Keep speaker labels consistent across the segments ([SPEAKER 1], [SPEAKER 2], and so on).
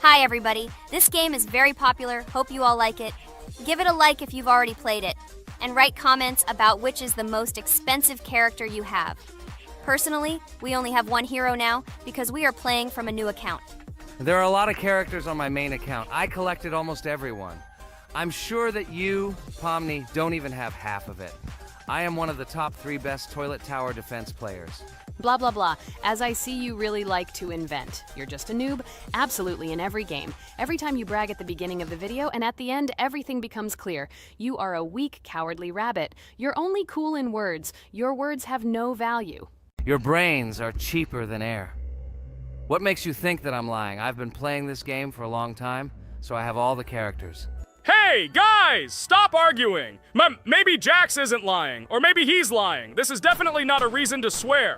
[SPEAKER 1] Hi everybody, this game is very popular, hope you all like it. Give it a like if you've already played it, and write comments about which is the most expensive character you have. Personally, we only have one hero now because we are playing from a new account.
[SPEAKER 2] There are a lot of characters on my main account. I collected almost everyone. I'm sure that you, Pomni, don't even have half of it. I am one of the top 3 best toilet tower defense players.
[SPEAKER 3] Blah, blah, blah. As I see you really like to invent. You're just a noob? Absolutely, in every game. Every time you brag at the beginning of the video, and at the end, everything becomes clear. You are a weak, cowardly rabbit. You're only cool in words. Your words have no value.
[SPEAKER 2] Your brains are cheaper than air. What makes you think that I'm lying? I've been playing this game for a long time, so I have all the characters.
[SPEAKER 4] Hey, guys! Stop arguing! Maybe Jax isn't lying, or maybe he's lying. This is definitely not a reason to swear.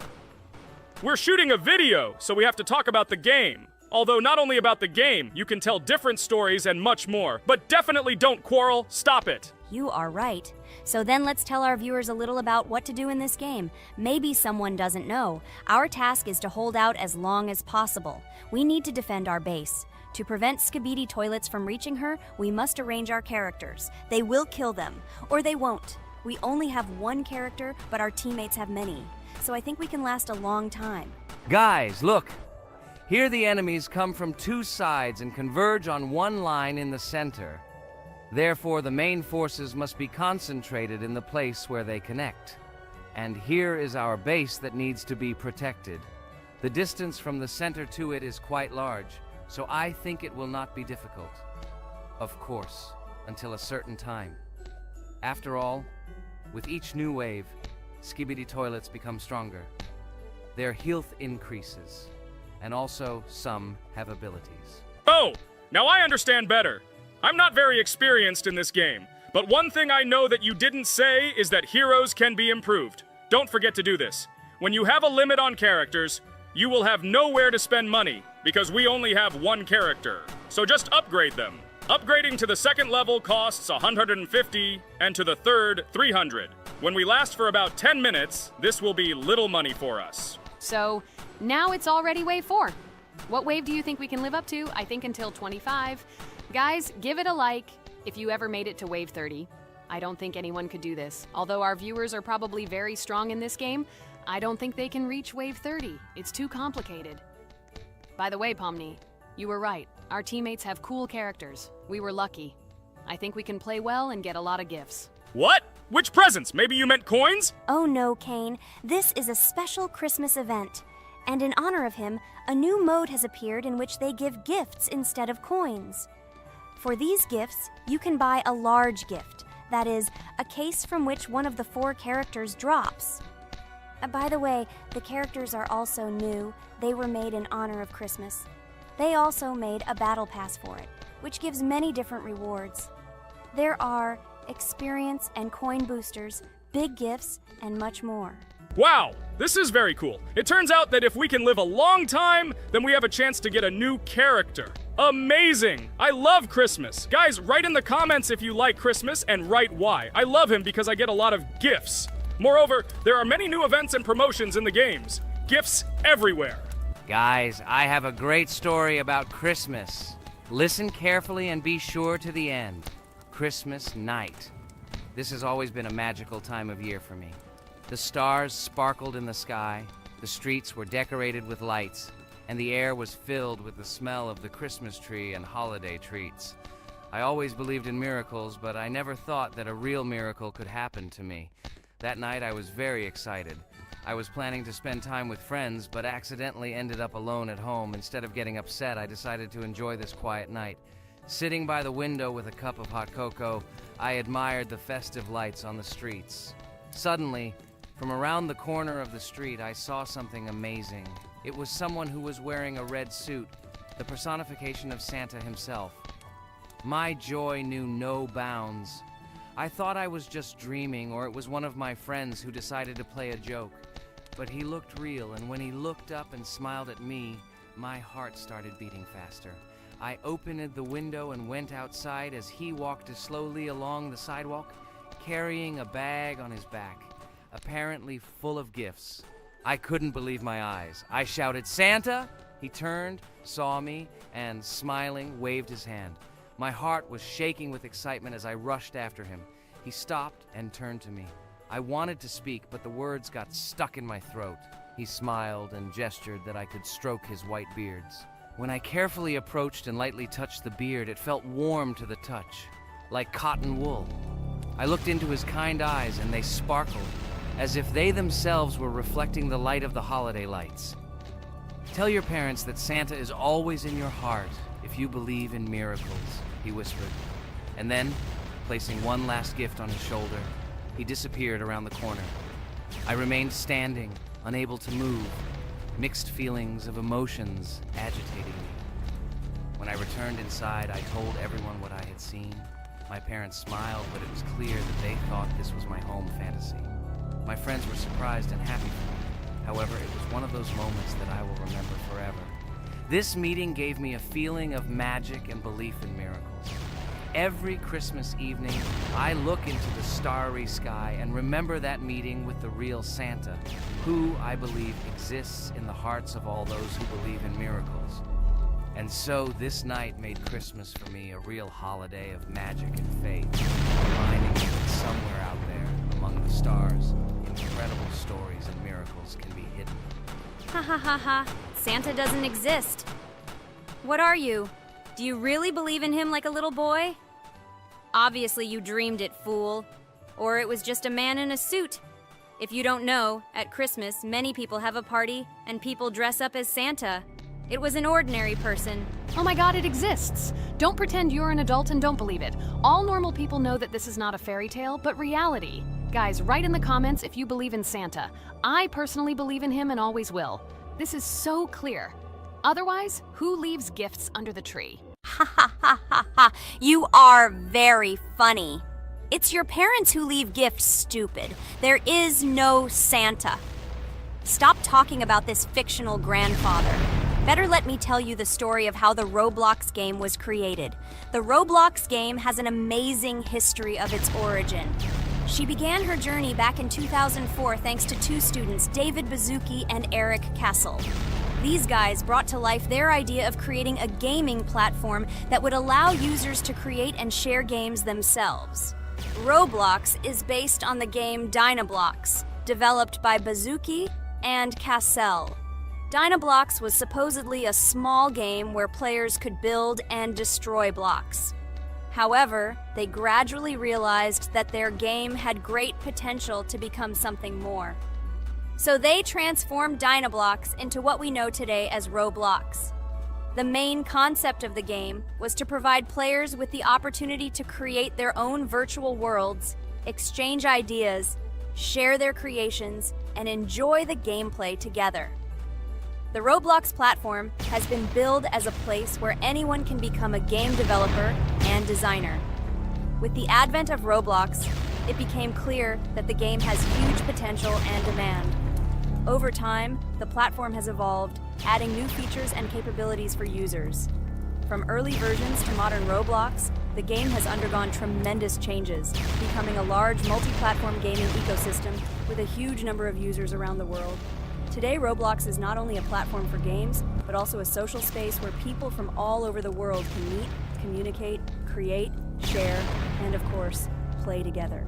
[SPEAKER 4] We're shooting a video, so we have to talk about the game. Although not only about the game, you can tell different stories and much more. But definitely don't quarrel. Stop it.
[SPEAKER 1] You are right. So then let's tell our viewers a little about what to do in this game. Maybe someone doesn't know. Our task is to hold out as long as possible. We need to defend our base. To prevent Skibidi Toilets from reaching her, we must arrange our characters. They will kill them, or they won't. We only have one character, but our teammates have many. So I think we can last a long time.
[SPEAKER 2] Guys, look! Here the enemies come from 2 sides and converge on one line in the center. Therefore, the main forces must be concentrated in the place where they connect. And here is our base that needs to be protected. The distance from the center to it is quite large, so I think it will not be difficult. Of course, until a certain time. After all, with each new wave, Skibidi Toilets become stronger. Their health increases, and also some have abilities.
[SPEAKER 4] Oh, now I understand better. I'm not very experienced in this game, but one thing I know that you didn't say is that heroes can be improved. Don't forget to do this. When you have a limit on characters, you will have nowhere to spend money, because we only have one character. So just upgrade them. Upgrading to the 2nd level costs 150, and to the 3rd, 300. When we last for about 10 minutes, this will be little money for us.
[SPEAKER 3] So, now it's already wave 4. What wave do you think we can live up to? I think until 25. Guys, give it a like if you ever made it to wave 30. I don't think anyone could do this. Although our viewers are probably very strong in this game, I don't think they can reach wave 30. It's too complicated. By the way, Pomni, you were right. Our teammates have cool characters. We were lucky. I think we can play well and get a lot of gifts.
[SPEAKER 4] What? Which presents? Maybe you meant coins?
[SPEAKER 1] Oh no, Kane. This is a special Christmas event. And in honor of him, a new mode has appeared in which they give gifts instead of coins. For these gifts, you can buy a large gift. That is, a case from which one of the 4 characters drops. By the way, the characters are also new. They were made in honor of Christmas. They also made a battle pass for it, which gives many different rewards. There are experience and coin boosters, big gifts, and much more.
[SPEAKER 4] Wow, this is very cool. It turns out that if we can live a long time, then we have a chance to get a new character. Amazing! I love Christmas. Guys, write in the comments if you like Christmas and write why. I love him because I get a lot of gifts. Moreover, there are many new events and promotions in the games. Gifts everywhere.
[SPEAKER 2] Guys, I have a great story about Christmas. Listen carefully and be sure to the end. Christmas night. This has always been a magical time of year for me. The stars sparkled in the sky, the streets were decorated with lights, and the air was filled with the smell of the Christmas tree and holiday treats. I always believed in miracles, but I never thought that a real miracle could happen to me. That night I was very excited. I was planning to spend time with friends, but accidentally ended up alone at home. Instead of getting upset, I decided to enjoy this quiet night. Sitting by the window with a cup of hot cocoa, I admired the festive lights on the streets. Suddenly, from around the corner of the street, I saw something amazing. It was someone who was wearing a red suit, the personification of Santa himself. My joy knew no bounds. I thought I was just dreaming, or it was one of my friends who decided to play a joke. But he looked real, and when he looked up and smiled at me, my heart started beating faster. I opened the window and went outside as he walked slowly along the sidewalk, carrying a bag on his back, apparently full of gifts. I couldn't believe my eyes. I shouted, "Santa, He turned, saw me, and, smiling, waved his hand. My heart was shaking with excitement as I rushed after him. He stopped and turned to me. I wanted to speak, but the words got stuck in my throat. He smiled and gestured that I could stroke his white beards. When I carefully approached and lightly touched the beard, it felt warm to the touch, like cotton wool. I looked into his kind eyes, and they sparkled, as if they themselves were reflecting the light of the holiday lights. Tell your parents that Santa is always in your heart if you believe in miracles, he whispered. And then, placing one last gift on his shoulder, he disappeared around the corner. I remained standing, unable to move, mixed feelings of emotions agitating me. When I returned inside, I told everyone what I had seen. My parents smiled, but it was clear that they thought this was my home fantasy. My friends were surprised and happy for me. However, it was one of those moments that I will remember forever. This meeting gave me a feeling of magic and belief in miracles. Every Christmas evening, I look into the starry sky and remember that meeting with the real Santa, who, I believe, exists in the hearts of all those who believe in miracles. And so this night made Christmas for me a real holiday of magic and faith, reminding me that somewhere out there, among the stars, incredible stories and miracles can be hidden.
[SPEAKER 1] Ha ha ha ha. Santa doesn't exist. What are you? Do you really believe in him like a little boy? Obviously you dreamed it, fool. Or it was just a man in a suit. If you don't know, at Christmas, many people have a party and people dress up as Santa. It was an ordinary person.
[SPEAKER 3] Oh my god, it exists! Don't pretend you're an adult and don't believe it. All normal people know that this is not a fairy tale, but reality. Guys, write in the comments if you believe in Santa. I personally believe in him and always will. This is so clear. Otherwise, who leaves gifts under the tree?
[SPEAKER 1] Ha ha ha ha ha. You are very funny. It's your parents who leave gifts, stupid. There is no Santa. Stop talking about this fictional grandfather. Better let me tell you the story of how the Roblox game was created. The Roblox game has an amazing history of its origin. She began her journey back in 2004 thanks to two students, David Bazuki and Eric Castle. These guys brought to life their idea of creating a gaming platform that would allow users to create and share games themselves. Roblox is based on the game Dynablox, developed by Bazuki and Cassell. Dynablox was supposedly a small game where players could build and destroy blocks. However, they gradually realized that their game had great potential to become something more. So they transformed Dynablox into what we know today as Roblox. The main concept of the game was to provide players with the opportunity to create their own virtual worlds, exchange ideas, share their creations, and enjoy the gameplay together. The Roblox platform has been billed as a place where anyone can become a game developer and designer. With the advent of Roblox, it became clear that the game has huge potential and demand. Over time, the platform has evolved, adding new features and capabilities for users. From early versions to modern Roblox, the game has undergone tremendous changes, becoming a large multi-platform gaming ecosystem with a huge number of users around the world. Today, Roblox is not only a platform for games, but also a social space where people from all over the world can meet, communicate, create, share, and of course, play together.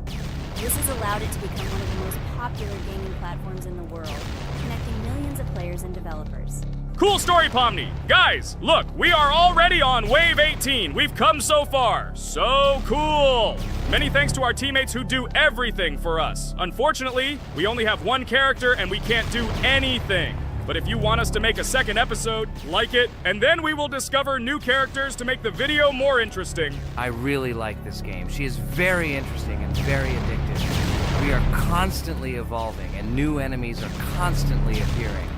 [SPEAKER 1] This has allowed it to become one of the most popular gaming platforms in the world, connecting millions of players and developers.
[SPEAKER 4] Cool story, Pomni. Guys, look, we are already on Wave 18. We've come so far. So cool. Many thanks to our teammates who do everything for us. Unfortunately, we only have one character and we can't do anything. But if you want us to make a second episode, like it, and then we will discover new characters to make the video more interesting.
[SPEAKER 2] I really like this game. She is very interesting and very addictive. We are constantly evolving and new enemies are constantly appearing.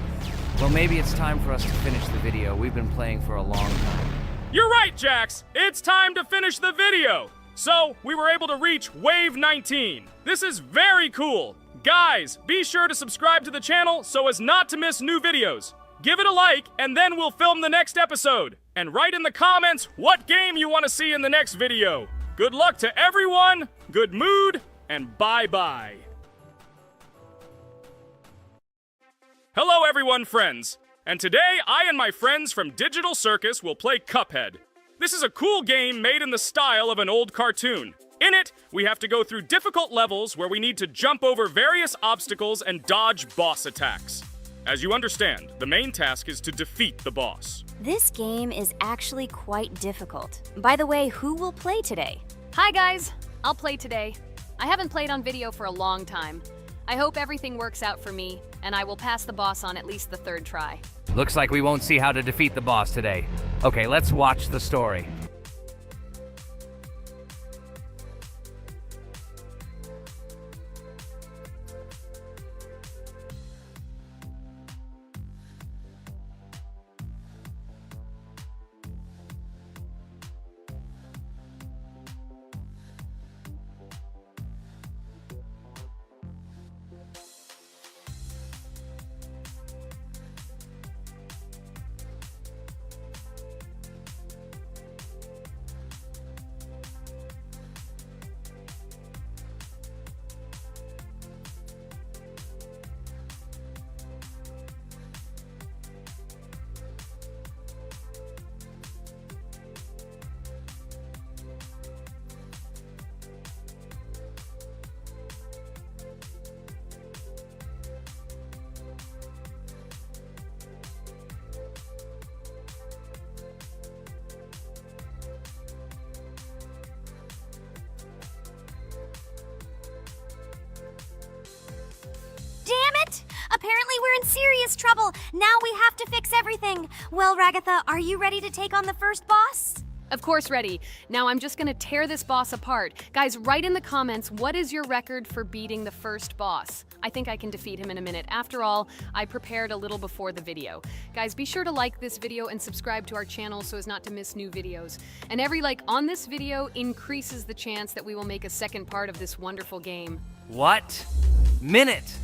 [SPEAKER 2] Well, maybe it's time for us to finish the video. We've been playing for a long time.
[SPEAKER 4] You're right, Jax. It's time to finish the video. So, we were able to reach Wave 19. This is very cool. Guys, be sure to subscribe to the channel so as not to miss new videos. Give it a like, and then we'll film the next episode. And write in the comments what game you want to see in the next video. Good luck to everyone, good mood, and bye-bye. Hello everyone, friends. and today I and my friends from Digital Circus will play Cuphead. This is a cool game made in the style of an old cartoon. In it, we have to go through difficult levels where we need to jump over various obstacles and dodge boss attacks. As you understand, the main task is to defeat the boss.
[SPEAKER 1] This game is actually quite difficult. By the way, who will play today?
[SPEAKER 3] Hi guys, I'll play today. I haven't played on video for a long time. I hope everything works out for me, and I will pass the boss on at least the third try.
[SPEAKER 2] Looks like we won't see how to defeat the boss today. Okay, let's watch the story.
[SPEAKER 1] Apparently we're in serious trouble. Now we have to fix everything. Well, Ragatha, are you ready to take on the first boss?
[SPEAKER 3] Of course, ready. Now I'm just gonna tear this boss apart. Guys, write in the comments, what is your record for beating the first boss? I think I can defeat him in a minute. After all, I prepared a little before the video. Guys, be sure to like this video and subscribe to our channel so as not to miss new videos. And every like on this video increases the chance that we will make a second part of this wonderful game.
[SPEAKER 2] What? Minute!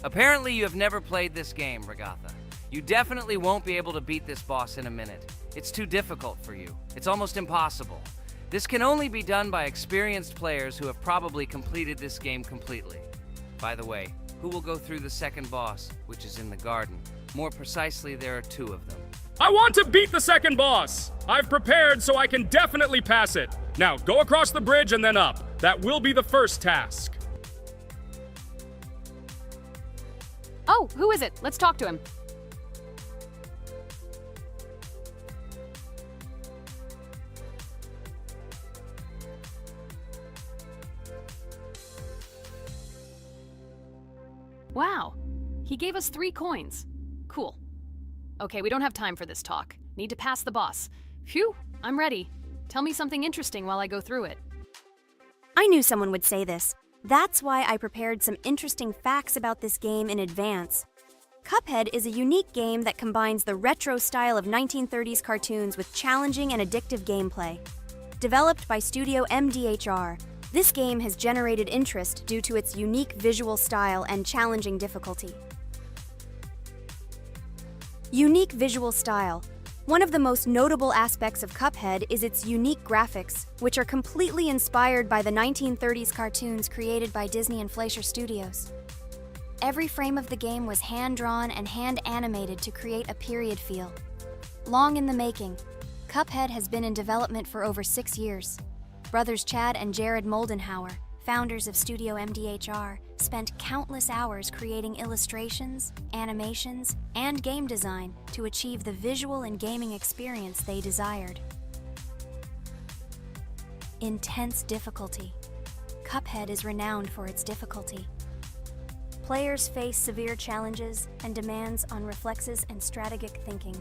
[SPEAKER 2] Apparently you have never played this game, Ragatha. You definitely won't be able to beat this boss in a minute. It's too difficult for you. It's almost impossible. This can only be done by experienced players who have probably completed this game completely. By the way, who will go through the second boss, which is in the garden? More precisely, there are two of them.
[SPEAKER 4] I want to beat the second boss! I've prepared so I can definitely pass it. Now, go across the bridge and then up. That will be the first task.
[SPEAKER 3] Oh, who is it? Let's talk to him. Wow, he gave us 3 coins. Cool. Okay, we don't have time for this talk. Need to pass the boss. Phew, I'm ready. Tell me something interesting while I go through it.
[SPEAKER 1] I knew someone would say this. That's why I prepared some interesting facts about this game in advance. Cuphead is a unique game that combines the retro style of 1930s cartoons with challenging and addictive gameplay. Developed by Studio MDHR, this game has generated interest due to its unique visual style and challenging difficulty. Unique visual style. One of the most notable aspects of Cuphead is its unique graphics, which are completely inspired by the 1930s cartoons created by Disney and Fleischer Studios. Every frame of the game was hand-drawn and hand-animated to create a period feel. Long in the making, Cuphead has been in development for over 6 years. Brothers Chad and Jared Moldenhauer, founders of Studio MDHR, spent countless hours creating illustrations, animations, and game design to achieve the visual and gaming experience they desired. Intense difficulty. Cuphead is renowned for its difficulty. Players face severe challenges and demands on reflexes and strategic thinking.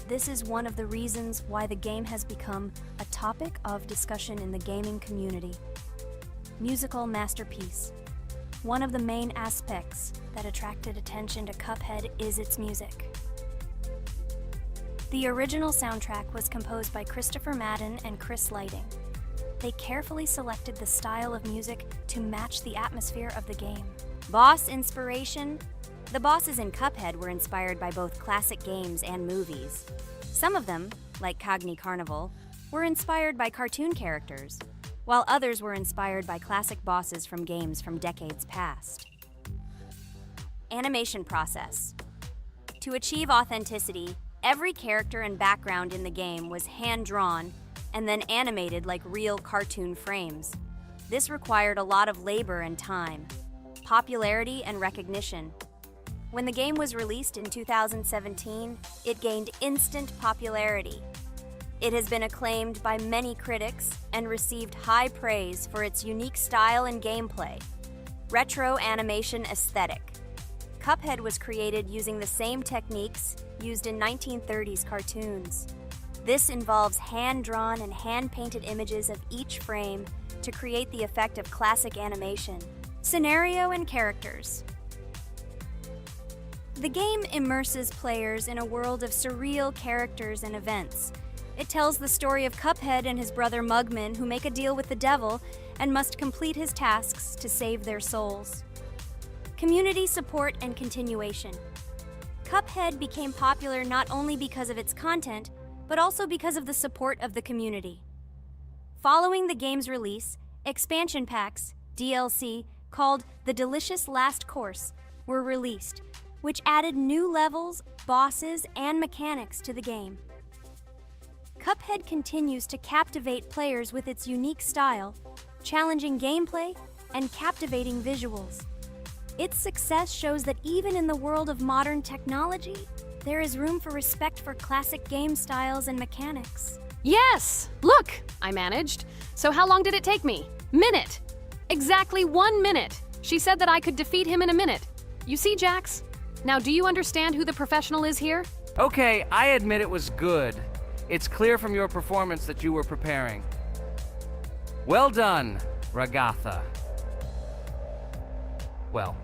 [SPEAKER 1] This is one of the reasons why the game has become a topic of discussion in the gaming community. Musical masterpiece. One of the main aspects that attracted attention to Cuphead is its music. The original soundtrack was composed by Christopher Madden and Chris Lighting. They carefully selected the style of music to match the atmosphere of the game. Boss inspiration? The bosses in Cuphead were inspired by both classic games and movies. Some of them, like Cogni Carnival, were inspired by cartoon characters, while others were inspired by classic bosses from games from decades past. Animation process. To achieve authenticity, every character and background in the game was hand-drawn and then animated like real cartoon frames. This required a lot of labor and time, popularity and recognition. When the game was released in 2017, it gained instant popularity. It has been acclaimed by many critics and received high praise for its unique style and gameplay. Retro animation aesthetic. Cuphead was created using the same techniques used in 1930s cartoons. This involves hand-drawn and hand-painted images of each frame to create the effect of classic animation. Scenario and characters. The game immerses players in a world of surreal characters and events. It tells the story of Cuphead and his brother Mugman, who make a deal with the devil and must complete his tasks to save their souls. Community support and continuation. Cuphead became popular not only because of its content, but also because of the support of the community. Following the game's release, expansion packs, DLC, called The Delicious Last Course, were released, which added new levels, bosses, and mechanics to the game. Cuphead continues to captivate players with its unique style, challenging gameplay, and captivating visuals. Its success shows that even in the world of modern technology, there is room for respect for classic game styles and mechanics.
[SPEAKER 3] Yes! Look! I managed. So how long did it take me? Minute! Exactly 1 minute! She said that I could defeat him in a minute. You see, Jax? Now, do you understand who the professional is here?
[SPEAKER 2] Okay, I admit it was good. It's clear from your performance that you were preparing. Well done, Ragatha. Well,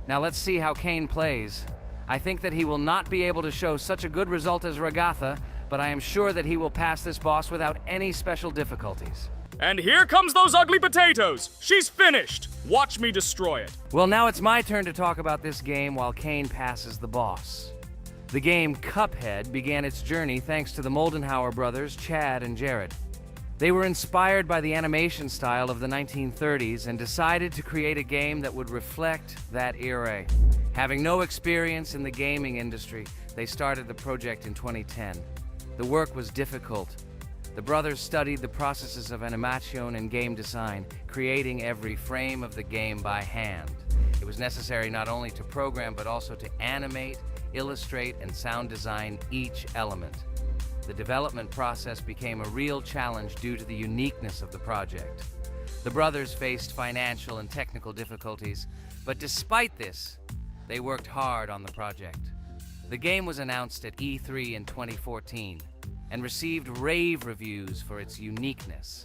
[SPEAKER 2] now let's see how Kane plays. I think that he will not be able to show such a good result as Ragatha, but I am sure that he will pass this boss without any special difficulties.
[SPEAKER 4] And here comes those ugly potatoes! She's finished! Watch me destroy it.
[SPEAKER 2] Well, now it's my turn to talk about this game while Kane passes the boss. The game Cuphead began its journey thanks to the Moldenhauer brothers, Chad and Jared. They were inspired by the animation style of the 1930s and decided to create a game that would reflect that era. Having no experience in the gaming industry, they started the project in 2010. The work was difficult. The brothers studied the processes of animation and game design, creating every frame of the game by hand. It was necessary not only to program, but also to animate, illustrate, and sound design each element. The development process became a real challenge due to the uniqueness of the project. The brothers faced financial and technical difficulties, but despite this, they worked hard on the project. The game was announced at E3 in 2014 and received rave reviews for its uniqueness,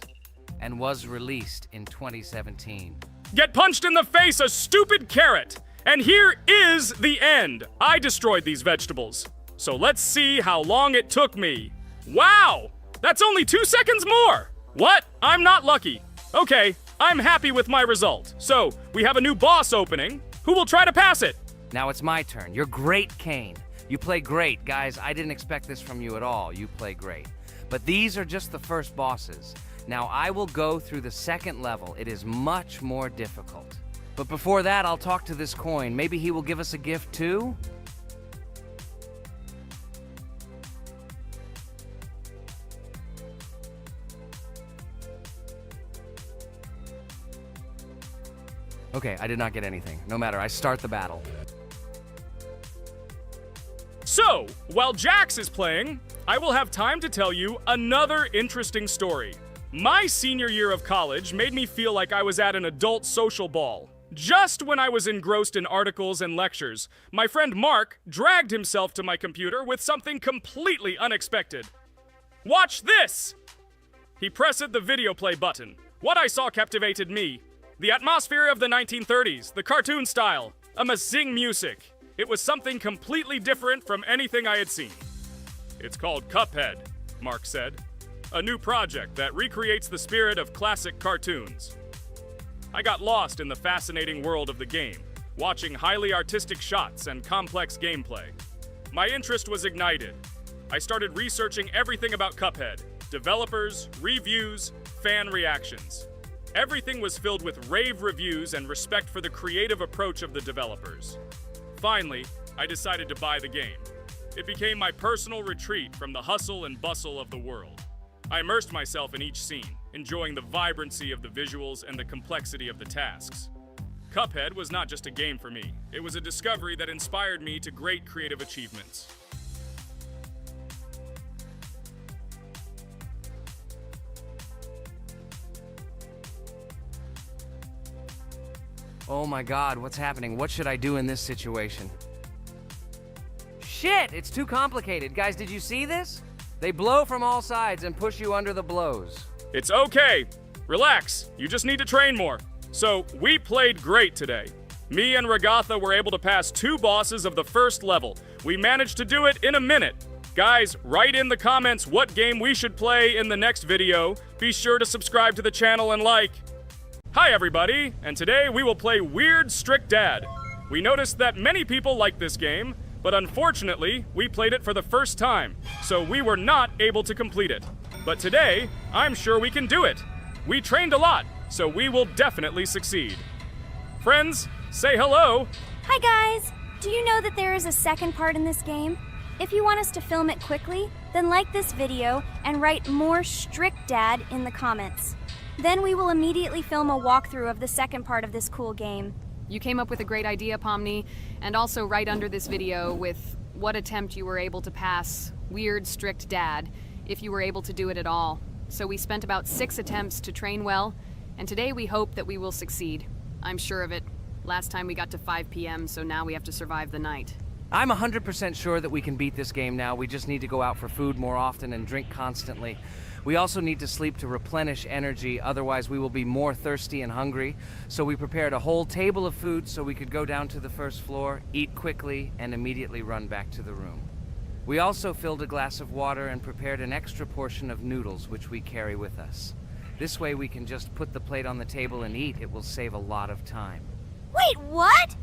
[SPEAKER 2] and was released in 2017.
[SPEAKER 4] Get punched in the face, a stupid carrot! And here is the end. I destroyed these vegetables. So let's see how long it took me. Wow! That's only 2 seconds more! What? I'm not lucky. Okay, I'm happy with my result. So, we have a new boss opening. Who will try to pass it?
[SPEAKER 2] Now it's my turn. You're great, Kane. You play great. Guys, I didn't expect this from you at all. You play great. But these are just the first bosses. Now I will go through the second level. It is much more difficult. But before that, I'll talk to this coin. Maybe he will give us a gift too? Okay, I did not get anything. No matter, I start the battle.
[SPEAKER 4] So, while Jax is playing, I will have time to tell you another interesting story. My senior year of college made me feel like I was at an adult social ball. Just when I was engrossed in articles and lectures, my friend Mark dragged himself to my computer with something completely unexpected. Watch this! He pressed the video play button. What I saw captivated me. The atmosphere of the 1930s, the cartoon style, amazing music. It was something completely different from anything I had seen. It's called Cuphead, Mark said. A new project that recreates the spirit of classic cartoons. I got lost in the fascinating world of the game, watching highly artistic shots and complex gameplay. My interest was ignited. I started researching everything about Cuphead, developers, reviews, fan reactions. Everything was filled with rave reviews and respect for the creative approach of the developers. Finally, I decided to buy the game. It became my personal retreat from the hustle and bustle of the world. I immersed myself in each scene, enjoying the vibrancy of the visuals and the complexity of the tasks. Cuphead was not just a game for me, it was a discovery that inspired me to great creative achievements.
[SPEAKER 2] Oh my god, what's happening? What should I do in this situation? Shit, it's too complicated. Guys, did you see this? They blow from all sides and push you under the blows.
[SPEAKER 4] It's okay. Relax. You just need to train more. So, we played great today. Me and Ragatha were able to pass 2 bosses of the first level. We managed to do it in a minute. Guys, write in the comments what game we should play in the next video. Be sure to subscribe to the channel and like. Hi everybody, and today we will play Weird Strict Dad. We noticed that many people like this game, but unfortunately, we played it for the first time, so we were not able to complete it. But today, I'm sure we can do it. We trained a lot, so we will definitely succeed. Friends, say hello.
[SPEAKER 1] Hi guys! Do you know that there is a second part in this game? If you want us to film it quickly, then like this video and write more Strict Dad in the comments. Then we will immediately film a walkthrough of the second part of this cool game.
[SPEAKER 3] You came up with a great idea, Pomni, and also right under this video with what attempt you were able to pass Weird Strict Dad, if you were able to do it at all. So we spent about 6 attempts to train well, and today we hope that we will succeed. I'm sure of it. Last time we got to 5 p.m., so now we have to survive the night.
[SPEAKER 2] I'm 100% sure that we can beat this game now. We just need to go out for food more often and drink constantly. We also need to sleep to replenish energy, otherwise we will be more thirsty and hungry. So we prepared a whole table of food so we could go down to the first floor, eat quickly, and immediately run back to the room. We also filled a glass of water and prepared an extra portion of noodles, which we carry with us. This way we can just put the plate on the table and eat. It will save a lot of time.
[SPEAKER 1] Wait, what?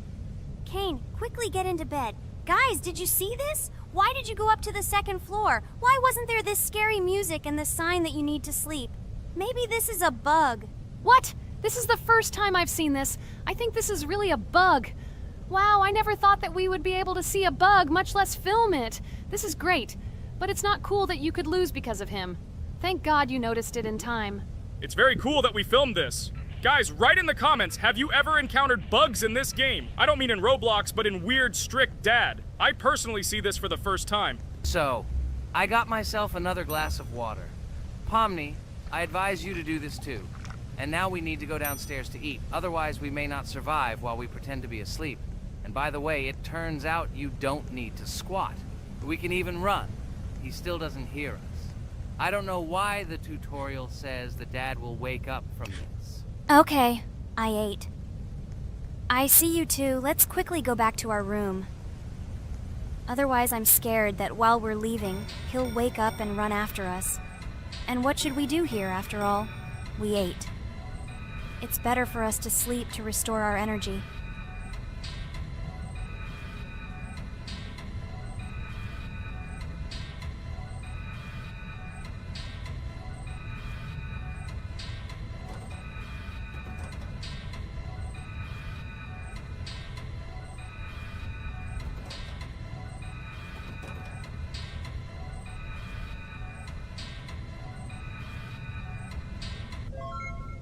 [SPEAKER 1] Kane, quickly get into bed. Guys, did you see this? Why did you go up to the second floor? Why wasn't there this scary music and the sign that you need to sleep? Maybe this is a bug.
[SPEAKER 3] What? This is the first time I've seen this. I think this is really a bug. Wow, I never thought that we would be able to see a bug, much less film it. This is great, but it's not cool that you could lose because of him. Thank God you noticed it in time.
[SPEAKER 4] It's very cool that we filmed this. Guys, write in the comments, have you ever encountered bugs in this game? I don't mean in Roblox, but in Weird Strict Dad. I personally see this for the first time.
[SPEAKER 2] So, I got myself another glass of water. Pomni, I advise you to do this too. And now we need to go downstairs to eat. Otherwise, we may not survive while we pretend to be asleep. And by the way, it turns out you don't need to squat. We can even run. He still doesn't hear us. I don't know why the tutorial says that Dad will wake up from this.
[SPEAKER 1] Okay, I ate. I see you two. Let's quickly go back to our room. Otherwise, I'm scared that while we're leaving, he'll wake up and run after us. And what should we do here, after all? We ate. It's better for us to sleep to restore our energy.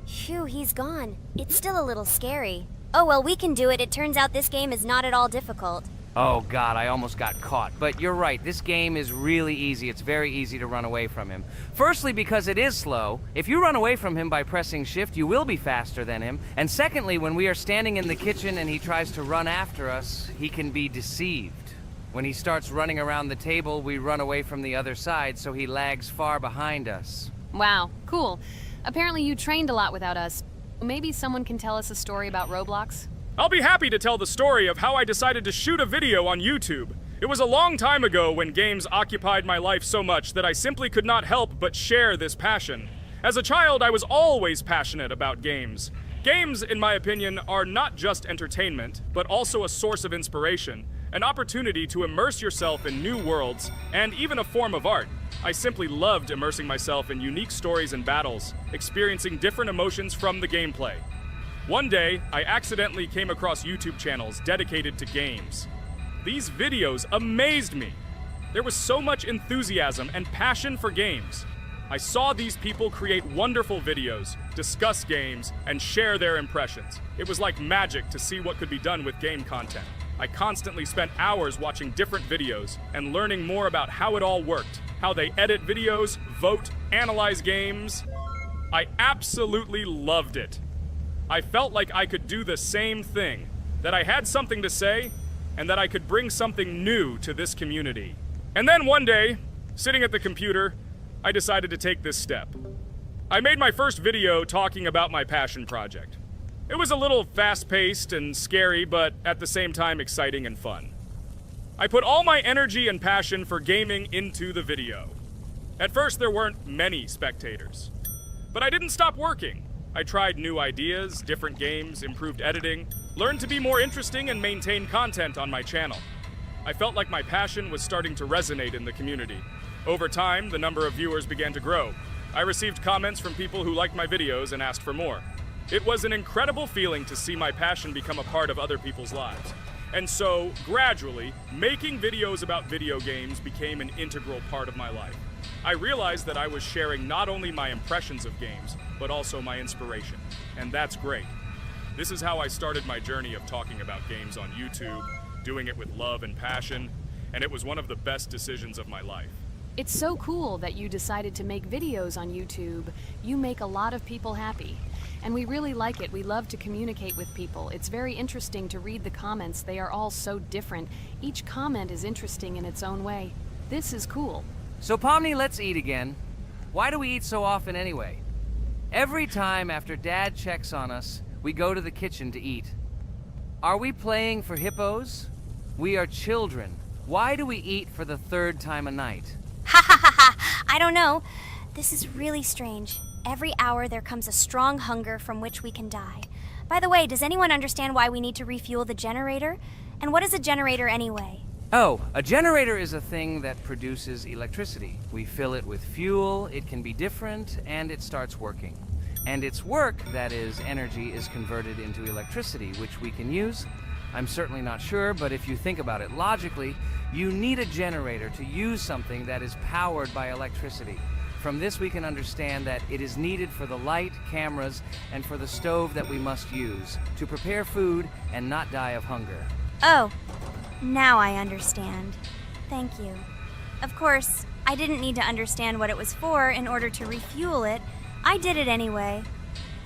[SPEAKER 1] Phew, he's gone. It's still a little scary. Oh well, we can do it. It turns out this game is not at all difficult.
[SPEAKER 2] Oh god, I almost got caught. But you're right, this game is really easy. It's very easy to run away from him. Firstly, because it is slow. If you run away from him by pressing shift, you will be faster than him. And secondly, when we are standing in the kitchen and he tries to run after us, he can be deceived. When he starts running around the table, we run away from the other side, so he lags far behind us.
[SPEAKER 3] Wow, cool. Apparently you trained a lot without us. Maybe someone can tell us a story about Roblox?
[SPEAKER 4] I'll be happy to tell the story of how I decided to shoot a video on YouTube. It was a long time ago when games occupied my life so much that I simply could not help but share this passion. As a child, I was always passionate about games. Games, in my opinion, are not just entertainment, but also a source of inspiration, an opportunity to immerse yourself in new worlds, and even a form of art. I simply loved immersing myself in unique stories and battles, experiencing different emotions from the gameplay. One day, I accidentally came across YouTube channels dedicated to games. These videos amazed me. There was so much enthusiasm and passion for games. I saw these people create wonderful videos, discuss games, and share their impressions. It was like magic to see what could be done with game content. I constantly spent hours watching different videos and learning more about how it all worked, how they edit videos, vote, analyze games. I absolutely loved it. I felt like I could do the same thing, that I had something to say, and that I could bring something new to this community. And then one day, sitting at the computer, I decided to take this step. I made my first video talking about my passion project. It was a little fast-paced and scary, but at the same time exciting and fun. I put all my energy and passion for gaming into the video. At first, there weren't many spectators. But I didn't stop working. I tried new ideas, different games, improved editing, learned to be more interesting, and maintain content on my channel. I felt like my passion was starting to resonate in the community. Over time, the number of viewers began to grow. I received comments from people who liked my videos and asked for more. It was an incredible feeling to see my passion become a part of other people's lives. And so, gradually, making videos about video games became an integral part of my life. I realized that I was sharing not only my impressions of games, but also my inspiration. And that's great. This is how I started my journey of talking about games on YouTube, doing it with love and passion, and it was one of the best decisions of my life.
[SPEAKER 3] It's so cool that you decided to make videos on YouTube. You make a lot of people happy. And we really like it. We love to communicate with people. It's very interesting to read the comments. They are all so different. Each comment is interesting in its own way. This is cool.
[SPEAKER 2] So Pomni, let's eat again. Why do we eat so often anyway? Every time after Dad checks on us, we go to the kitchen to eat. Are we playing for hippos? We are children. Why do we eat for the third time a night?
[SPEAKER 1] Ha ha ha ha! I don't know. This is really strange. Every hour there comes a strong hunger from which we can die. By the way, does anyone understand why we need to refuel the generator? And what is a generator anyway?
[SPEAKER 2] Oh, a generator is a thing that produces electricity. We fill it with fuel, it can be different, and it starts working. And its work, that is, energy, is converted into electricity, which we can use. I'm certainly not sure, but if you think about it logically, you need a generator to use something that is powered by electricity. From this we can understand that it is needed for the light, cameras, and for the stove that we must use, to prepare food and not die of hunger.
[SPEAKER 1] Oh, now I understand. Thank you. Of course, I didn't need to understand what it was for in order to refuel it. I did it anyway.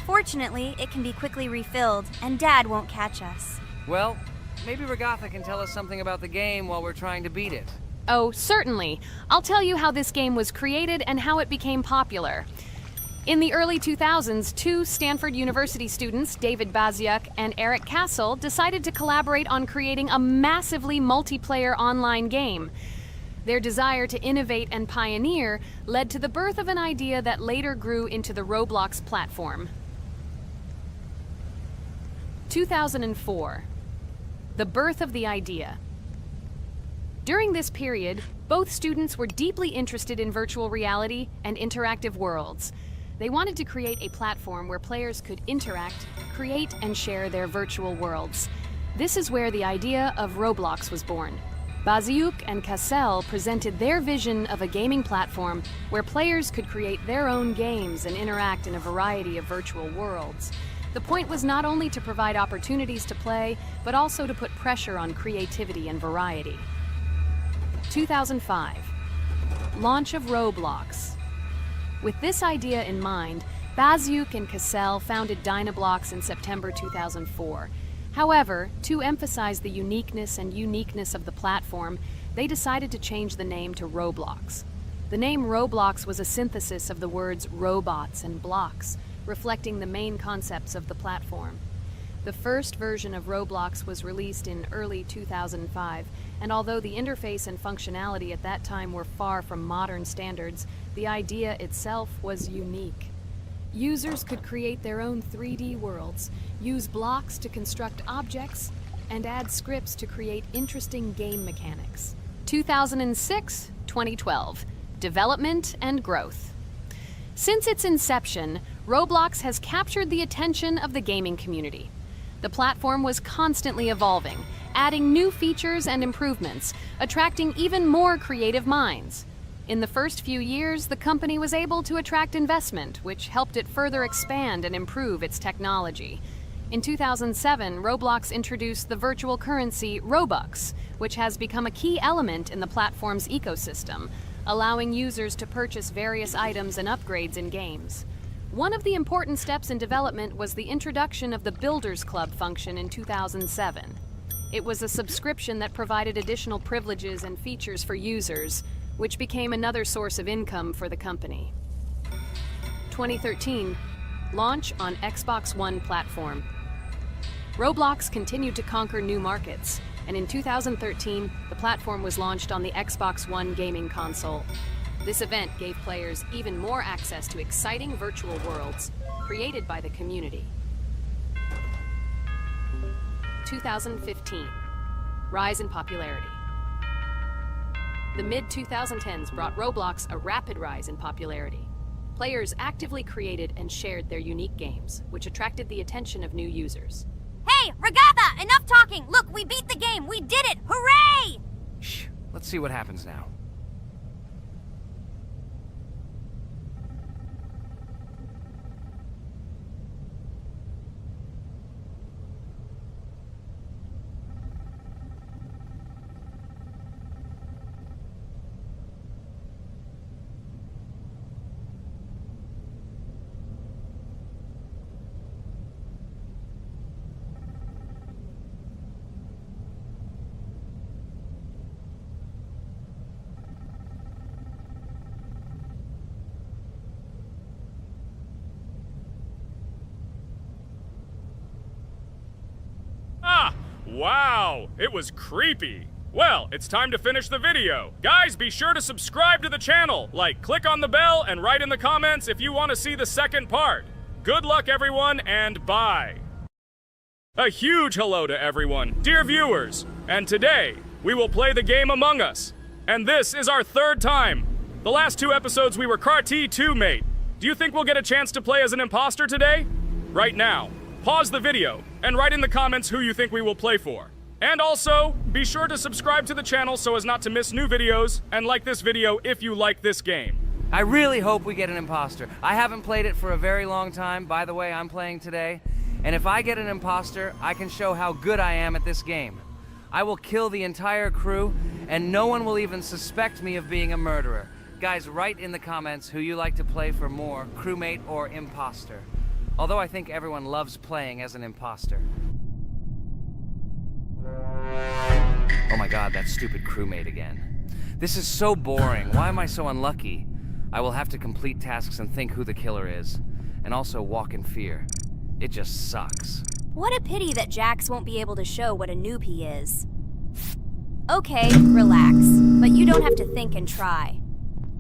[SPEAKER 1] Fortunately, it can be quickly refilled, and Dad won't catch us.
[SPEAKER 2] Well, maybe Regatha can tell us something about the game while we're trying to beat it.
[SPEAKER 3] Oh, certainly. I'll tell you how this game was created and how it became popular. In the early 2000s, two Stanford University students, David Baziuk and Eric Castle, decided to collaborate on creating a massively multiplayer online game. Their desire to innovate and pioneer led to the birth of an idea that later grew into the Roblox platform. 2004. The birth of the idea. During this period, both students were deeply interested in virtual reality and interactive worlds. They wanted to create a platform where players could interact, create, and share their virtual worlds. This is where the idea of Roblox was born. Baziuk and Cassell presented their vision of a gaming platform where players could create their own games and interact in a variety of virtual worlds. The point was not only to provide opportunities to play, but also to put pressure on creativity and variety. 2005. Launch of Roblox. With this idea in mind, Baziuk and Cassell founded Dynablox in September 2004. However, to emphasize the uniqueness of the platform, they decided to change the name to Roblox. The name Roblox was a synthesis of the words robots and blocks, reflecting the main concepts of the platform. The first version of Roblox was released in early 2005, and although the interface and functionality at that time were far from modern standards, the idea itself was unique. Users could create their own 3D worlds, use blocks to construct objects, and add scripts to create interesting game mechanics. 2006-2012. Development and growth. Since its inception, Roblox has captured the attention of the gaming community. The platform was constantly evolving, adding new features and improvements, attracting even more creative minds. In the first few years, the company was able to attract investment, which helped it further expand and improve its technology. In 2007, Roblox introduced the virtual currency Robux, which has become a key element in the platform's ecosystem, allowing users to purchase various items and upgrades in games. One of the important steps in development was the introduction of the Builders Club function in 2007. It was a subscription that provided additional privileges and features for users, which became another source of income for the company. 2013, launch on Xbox One platform. Roblox continued to conquer new markets, and in 2013, the platform was launched on the Xbox One gaming console. This event gave players even more access to exciting virtual worlds created by the community. 2015, rise in popularity. The mid-2010s brought Roblox a rapid rise in popularity. Players actively created and shared their unique games, which attracted the attention of new users.
[SPEAKER 1] Hey, Regatha, enough talking! Look, we beat the game! We did it! Hooray!
[SPEAKER 2] Shh, let's see what happens now.
[SPEAKER 4] Wow, it was creepy. Well, it's time to finish the video. Guys, be sure to subscribe to the channel. Click on the bell and write in the comments if you want to see the second part. Good luck, everyone, and bye. A huge hello to everyone, dear viewers. And today, we will play the game Among Us. And this is our third time. The last 2 episodes we were Carti 2 mate. Do you think we'll get a chance to play as an imposter today? Right now, pause the video and write in the comments who you think we will play for. And also, be sure to subscribe to the channel so as not to miss new videos, and like this video if you like this game.
[SPEAKER 2] I really hope we get an imposter. I haven't played it for a very long time. By the way, I'm playing today. And if I get an imposter, I can show how good I am at this game. I will kill the entire crew, and no one will even suspect me of being a murderer. Guys, write in the comments who you like to play for more, crewmate or imposter. Although I think everyone loves playing as an imposter. Oh my god, that stupid crewmate again. This is so boring. Why am I so unlucky? I will have to complete tasks and think who the killer is. And also walk in fear. It just sucks.
[SPEAKER 1] What a pity that Jax won't be able to show what a noob he is. Okay, relax. But you don't have to think and try.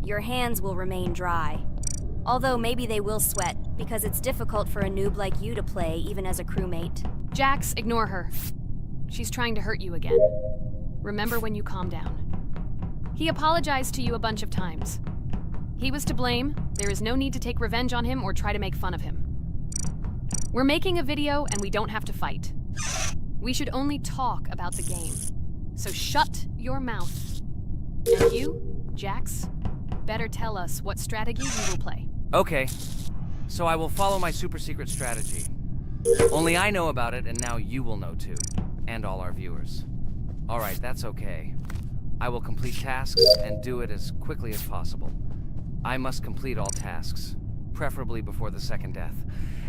[SPEAKER 1] Your hands will remain dry. Although maybe they will sweat, because it's difficult for a noob like you to play, even as a crewmate.
[SPEAKER 3] Jax, ignore her. She's trying to hurt you again. Remember when you calm down. He apologized to you a bunch of times. He was to blame. There is no need to take revenge on him or try to make fun of him. We're making a video and we don't have to fight. We should only talk about the game. So shut your mouth. And you, Jax, better tell us what strategy you will play.
[SPEAKER 2] Okay, so I will follow my super secret strategy. Only I know about it, and now you will know too. And all our viewers. Alright, that's okay. I will complete tasks and do it as quickly as possible. I must complete all tasks, preferably before the second death.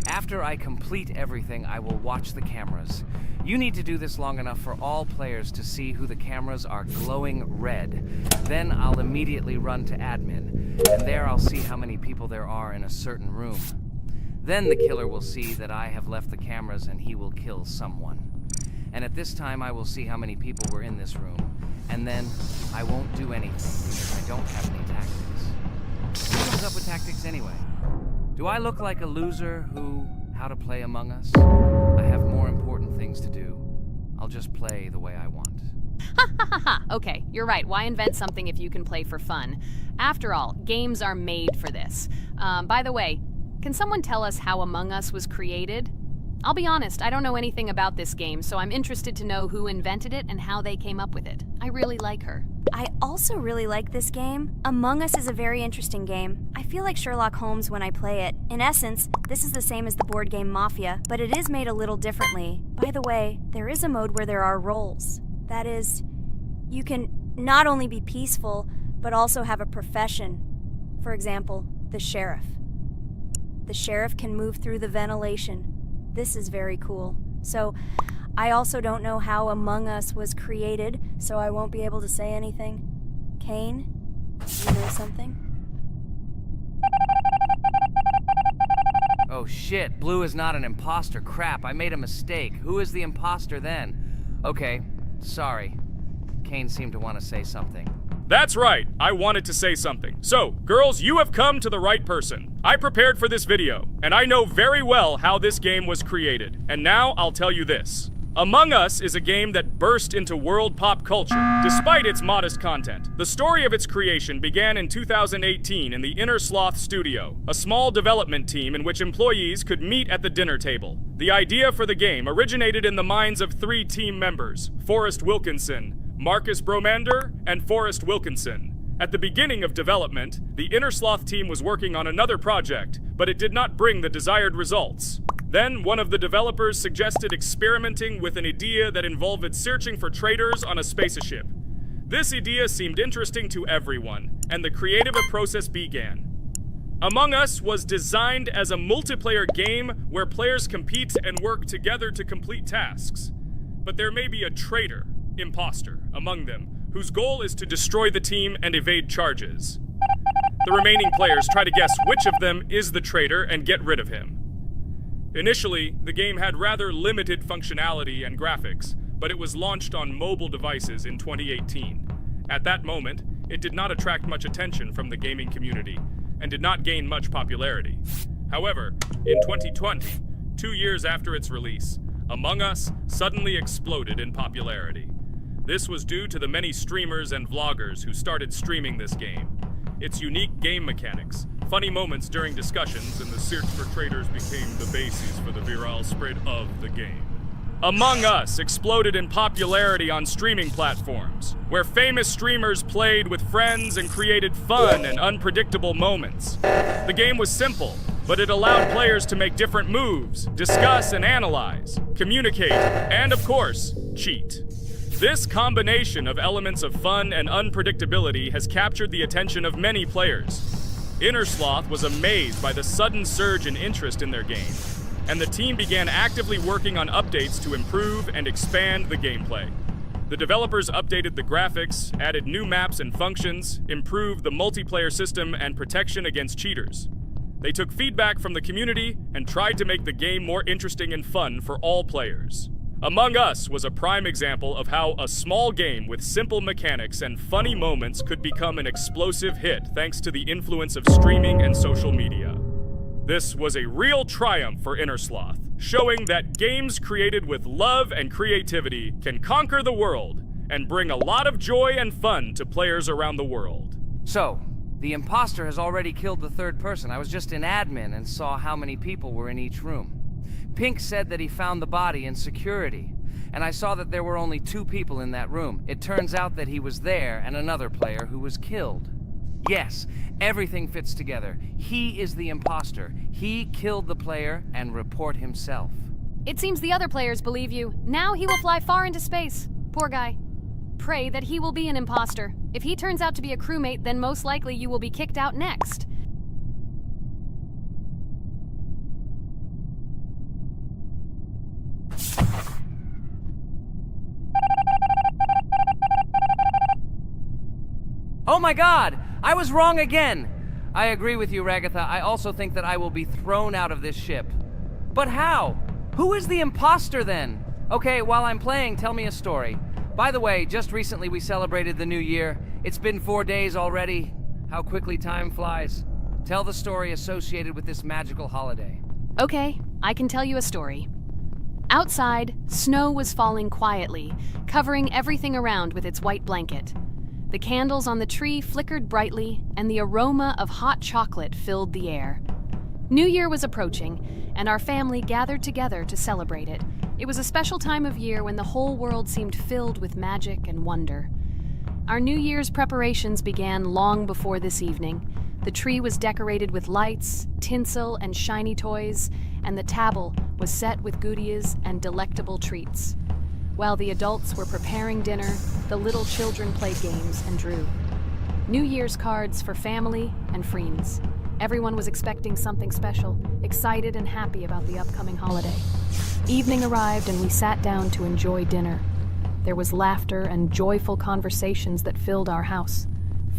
[SPEAKER 2] After I complete everything, I will watch the cameras. You need to do this long enough for all players to see who the cameras are glowing red. Then I'll immediately run to admin, and there I'll see how many people there are in a certain room. Then the killer will see that I have left the cameras and he will kill someone. And at this time I will see how many people were in this room. And then I won't do anything because I don't have any tactics. Who comes up with tactics anyway? Do I look like a loser who, how to play Among Us? I have more important things to do. I'll just play the way I want.
[SPEAKER 3] Ha ha ha ha! Okay, you're right. Why invent something if you can play for fun? After all, games are made for this. By the way, can someone tell us how Among Us was created? I'll be honest, I don't know anything about this game, so I'm interested to know who invented it and how they came up with it. I really like her.
[SPEAKER 1] I also really like this game. Among Us is a very interesting game. I feel like Sherlock Holmes when I play it. In essence, this is the same as the board game Mafia, but it is made a little differently. By the way, there is a mode where there are roles. That is, you can not only be peaceful, but also have a profession. For example, the sheriff. The sheriff can move through the ventilation. This is very cool. So, I also don't know how Among Us was created, so I won't be able to say anything. Kane, you know something?
[SPEAKER 2] Oh shit, Blue is not an imposter. Crap, I made a mistake. Who is the imposter then? Okay, sorry. Kane seemed to want to say something.
[SPEAKER 4] That's right, I wanted to say something. So, girls, you have come to the right person. I prepared for this video, and I know very well how this game was created. And now I'll tell you this. Among Us is a game that burst into world pop culture, despite its modest content. The story of its creation began in 2018 in the Inner Sloth Studio, a small development team in which employees could meet at the dinner table. The idea for the game originated in the minds of 3 team members, Forrest Wilkinson, Marcus Bromander, and Forrest Wilkinson. At the beginning of development, the Inner Sloth team was working on another project, but it did not bring the desired results. Then, one of the developers suggested experimenting with an idea that involved searching for traitors on a spaceship. This idea seemed interesting to everyone, and the creative process began. Among Us was designed as a multiplayer game where players compete and work together to complete tasks. But there may be a traitor, imposter, among them, whose goal is to destroy the team and evade charges. The remaining players try to guess which of them is the traitor and get rid of him. Initially, the game had rather limited functionality and graphics, but it was launched on mobile devices in 2018. At that moment, it did not attract much attention from the gaming community, and did not gain much popularity. However, in 2020, 2 years after its release, Among Us suddenly exploded in popularity. This was due to the many streamers and vloggers who started streaming this game. Its unique game mechanics, funny moments during discussions, and the search for traitors became the basis for the viral spread of the game. Among Us exploded in popularity on streaming platforms, where famous streamers played with friends and created fun and unpredictable moments. The game was simple, but it allowed players to make different moves, discuss and analyze, communicate, and of course, cheat. This combination of elements of fun and unpredictability has captured the attention of many players. Inner Sloth was amazed by the sudden surge in interest in their game, and the team began actively working on updates to improve and expand the gameplay. The developers updated the graphics, added new maps and functions, improved the multiplayer system and protection against cheaters. They took feedback from the community and tried to make the game more interesting and fun for all players. Among Us was a prime example of how a small game with simple mechanics and funny moments could become an explosive hit thanks to the influence of streaming and social media. This was a real triumph for Inner Sloth, showing that games created with love and creativity can conquer the world and bring a lot of joy and fun to players around the world.
[SPEAKER 2] So, the imposter has already killed the third person. I was just in admin and saw how many people were in each room. Pink said that he found the body in security, and I saw that there were only 2 people in that room. It turns out that he was there and another player who was killed. Yes, everything fits together. He is the imposter. He killed the player and report himself.
[SPEAKER 3] It seems the other players believe you. Now he will fly far into space. Poor guy. Pray that he will be an imposter. If he turns out to be a crewmate, then most likely you will be kicked out next.
[SPEAKER 2] Oh my god! I was wrong again! I agree with you, Ragatha. I also think that I will be thrown out of this ship. But how? Who is the imposter then? Okay, while I'm playing, tell me a story. By the way, just recently we celebrated the new year. It's been 4 days already. How quickly time flies. Tell the story associated with this magical holiday.
[SPEAKER 3] Okay, I can tell you a story. Outside, snow was falling quietly, covering everything around with its white blanket. The candles on the tree flickered brightly, and the aroma of hot chocolate filled the air. New Year was approaching, and our family gathered together to celebrate it. It was a special time of year when the whole world seemed filled with magic and wonder. Our New Year's preparations began long before this evening. The tree was decorated with lights, tinsel, and shiny toys, and the table was set with goodies and delectable treats. While the adults were preparing dinner, the little children played games and drew. New Year's cards for family and friends. Everyone was expecting something special, excited and happy about the upcoming holiday. Evening arrived and we sat down to enjoy dinner. There was laughter and joyful conversations that filled our house.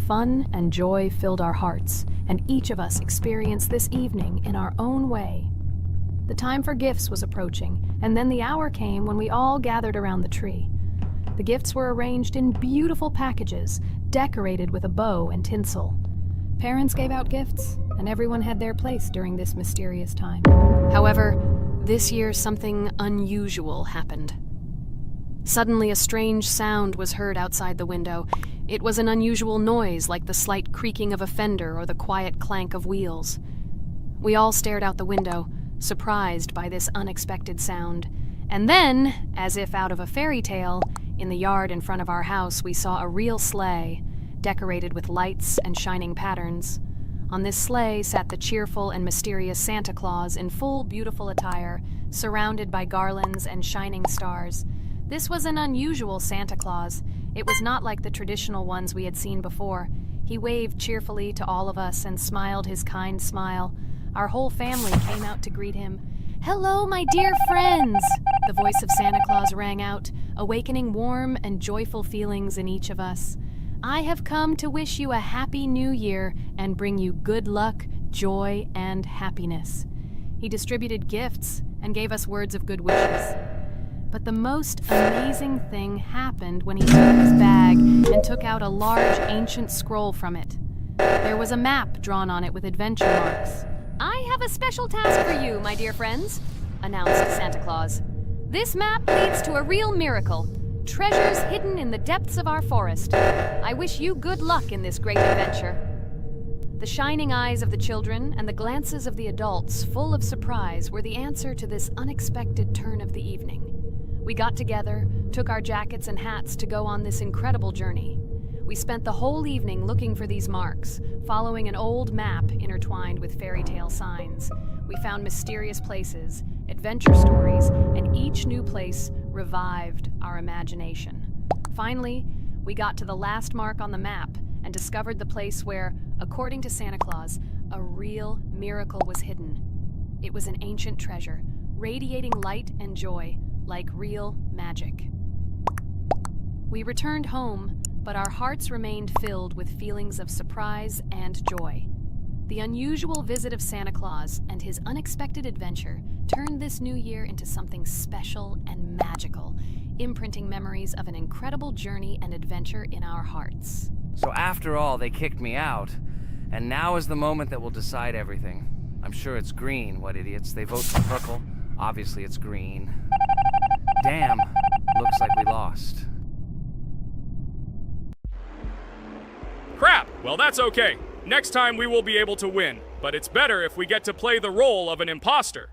[SPEAKER 3] Fun and joy filled our hearts, and each of us experienced this evening in our own way. The time for gifts was approaching, and then the hour came when we all gathered around the tree. The gifts were arranged in beautiful packages, decorated with a bow and tinsel. Parents gave out gifts, and everyone had their place during this mysterious time. However, this year something unusual happened. Suddenly a strange sound was heard outside the window. It was an unusual noise, like the slight creaking of a fender or the quiet clank of wheels. We all stared out the window, surprised by this unexpected sound. And then, as if out of a fairy tale, in the yard in front of our house we saw a real sleigh, decorated with lights and shining patterns. On this sleigh sat the cheerful and mysterious Santa Claus in full beautiful attire, surrounded by garlands and shining stars. This was an unusual Santa Claus. It was not like the traditional ones we had seen before. He waved cheerfully to all of us and smiled his kind smile. Our whole family came out to greet him. "Hello, my dear friends!" The voice of Santa Claus rang out, awakening warm and joyful feelings in each of us. "I have come to wish you a happy new year and bring you good luck, joy, and happiness." He distributed gifts and gave us words of good wishes. But the most amazing thing happened when he took his bag and took out a large ancient scroll from it. There was a map drawn on it with adventure marks. "I have a special task for you, my dear friends," announced Santa Claus. "This map leads to a real miracle. Treasures hidden in the depths of our forest. I wish you good luck in this great adventure." The shining eyes of the children and the glances of the adults, full of surprise, were the answer to this unexpected turn of the evening. We got together, took our jackets and hats to go on this incredible journey. We spent the whole evening looking for these marks, following an old map intertwined with fairy tale signs. We found mysterious places, adventure stories, and each new place revived our imagination. Finally, we got to the last mark on the map and discovered the place where, according to Santa Claus, a real miracle was hidden. It was an ancient treasure, radiating light and joy, like real magic. We returned home, but our hearts remained filled with feelings of surprise and joy. The unusual visit of Santa Claus and his unexpected adventure turned this new year into something special and magical, imprinting memories of an incredible journey and adventure in our hearts.
[SPEAKER 2] So after all, they kicked me out, and now is the moment that will decide everything. I'm sure it's green, what idiots. They vote for purple. Obviously it's green. Damn, looks like we lost.
[SPEAKER 4] Crap! Well, that's okay. Next time we will be able to win, but it's better if we get to play the role of an imposter.